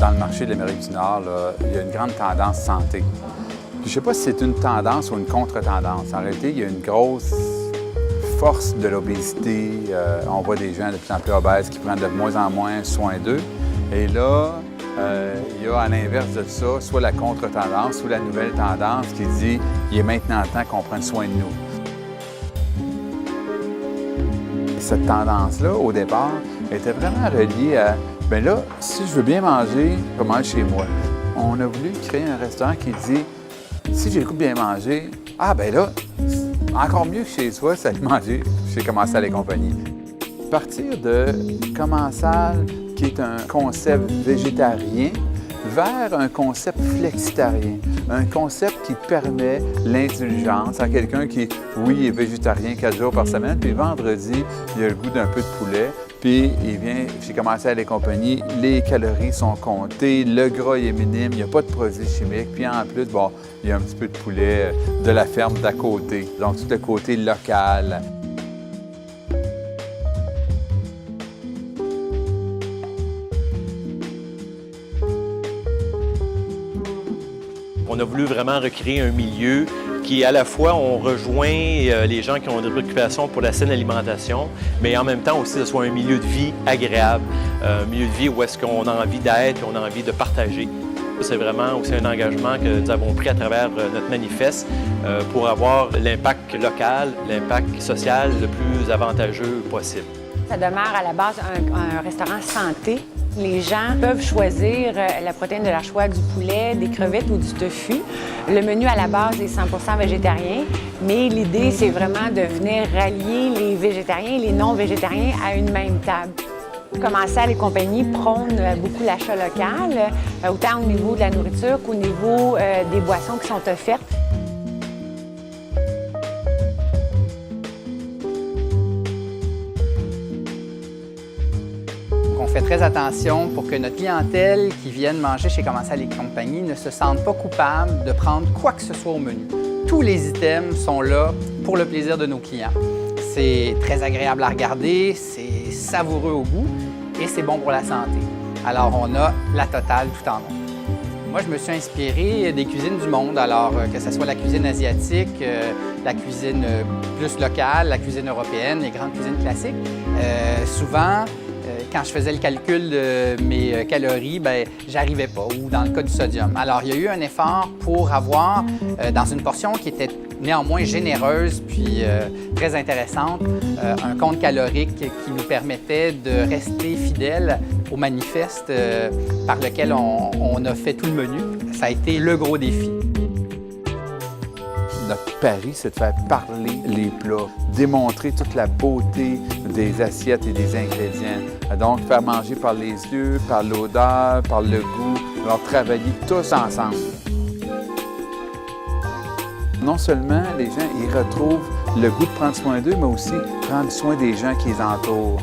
Dans le marché de l'Amérique du Nord, là, il y a une grande tendance santé. Je ne sais pas si c'est une tendance ou une contre-tendance. En réalité, il y a une grosse force de l'obésité. On voit des gens de plus en plus obèses qui prennent de moins en moins soin d'eux. Et là, il y a à l'inverse de ça, soit la contre-tendance ou la nouvelle tendance qui dit « il est maintenant temps qu'on prenne soin de nous ». Cette tendance-là, au départ, était vraiment reliée à « bien là, si je veux bien manger, je mange chez moi ». On a voulu créer un restaurant qui dit « si j'ai le goût de bien manger, ah ben là, encore mieux que chez soi, c'est aller manger chez Commensal et compagnie ». Partir de Commensal, qui est un concept végétarien, vers un concept flexitarien, un concept qui permet l'indulgence à quelqu'un qui, oui, est végétarien 4 jours par semaine, puis vendredi, il a le goût d'un peu de poulet, puis il vient chez Commensal et compagnie, les calories sont comptées, le gras est minime, il n'y a pas de produits chimiques, puis en plus, bon, il y a un petit peu de poulet de la ferme d'à côté, donc tout le côté local. On a voulu vraiment recréer un milieu qui, à la fois, on rejoint les gens qui ont des préoccupations pour la saine alimentation, mais en même temps aussi, ce soit un milieu de vie agréable, un milieu de vie où est-ce qu'on a envie d'être et on a envie de partager. C'est vraiment aussi un engagement que nous avons pris à travers notre manifeste pour avoir l'impact local, l'impact social le plus avantageux possible. Ça demeure à la base un restaurant santé. Les gens peuvent choisir la protéine de leur choix, du poulet, des crevettes ou du tofu. Le menu à la base est 100% végétarien, mais l'idée, c'est vraiment de venir rallier les végétariens et les non-végétariens à une même table. Commensal et compagnie prônent beaucoup l'achat local, autant au niveau de la nourriture qu'au niveau des boissons qui sont offertes. On fait très attention pour que notre clientèle qui vienne manger chez Commensal et compagnie ne se sente pas coupable de prendre quoi que ce soit au menu. Tous les items sont là pour le plaisir de nos clients. C'est très agréable à regarder, c'est savoureux au goût et c'est bon pour la santé. Alors on a la totale tout en un. Moi, je me suis inspiré des cuisines du monde, alors que ce soit la cuisine asiatique, la cuisine plus locale, la cuisine européenne, les grandes cuisines classiques. Souvent, quand je faisais le calcul de mes calories, bien, j'arrivais pas, ou dans le cas du sodium. Alors, il y a eu un effort pour avoir, dans une portion qui était néanmoins généreuse puis très intéressante, un compte calorique qui nous permettait de rester fidèles au manifeste par lequel on a fait tout le menu. Ça a été le gros défi. Notre pari, c'est de faire parler les plats, démontrer toute la beauté des assiettes et des ingrédients. Donc, faire manger par les yeux, par l'odeur, par le goût, alors travailler tous ensemble. Non seulement les gens y retrouvent le goût de prendre soin d'eux, mais aussi prendre soin des gens qui les entourent.